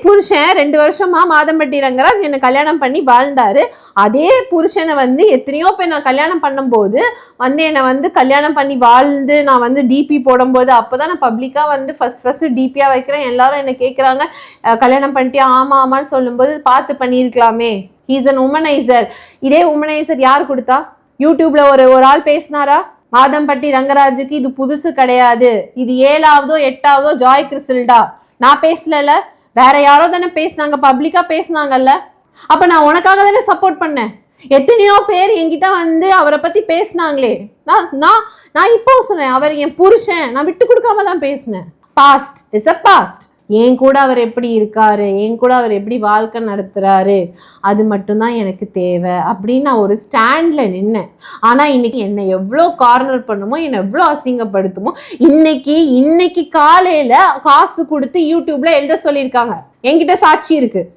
புருஷன் 2 வருஷமா மாதம்பட்டி ரங்கராஜ் என்னை கல்யாணம் பண்ணி வாழ்ந்தாரு. அதே புருஷனை வந்து எத்தனையோ பேர் நான் கல்யாணம் பண்ணும்போது வந்து என்னை வந்து கல்யாணம் பண்ணி வாழ்ந்து நான் வந்து டிபி போடும்போது அப்போதான் நான் பப்ளிக்காக வந்து ஃபர்ஸ்ட் டிபியாக வைக்கிறேன். எல்லாரும் என்னை கேட்குறாங்க கல்யாணம் பண்ணிட்டியா? ஆமா ஆமான்னு சொல்லும்போது பார்த்து பண்ணியிருக்கலாமே. He's an womaniser. இதே உமனைசர் யார் கொடுத்தா? யூடியூப்ல ஒரு ஆள் பேசினாரா? மாதம்பட்டி ரங்கராஜுக்கு இது புதுசு கிடையாது, இது 7ஆவதோ 8ஆவதோ ஜாய் கிறிஸ்டல்டா. நான் பேசல, வேற யாரோ தானே பேசினாங்க, பப்ளிக்கா பேசினாங்கல்ல. அப்ப நான் உனக்காக தானே சப்போர்ட் பண்ணேன். எத்தனையோ பேர் என்கிட்ட வந்து அவரை பத்தி பேசினாங்களே. நான் இப்போ சொன்னேன் அவர் என் புருஷன், நான் விட்டு கொடுக்காம தான் பேசினேன். Past is a past. என் கூட அவர் எப்படி இருக்காரு, என் கூட அவர் எப்படி வாழ்க்கை நடத்துறாரு, அது மட்டும்தான் எனக்கு தேவை அப்படின்னு நான் ஒரு ஸ்டாண்ட்ல நின்னேன். ஆனா இன்னைக்கு என்னை எவ்வளோ கார்னர் பண்ணுமோ, என்னை எவ்வளோ அசிங்கப்படுத்துமோ, இன்னைக்கு காலையில காசு கொடுத்து யூடியூப்ல எழுத சொல்லியிருக்காங்க. என்கிட்ட சாட்சி இருக்கு.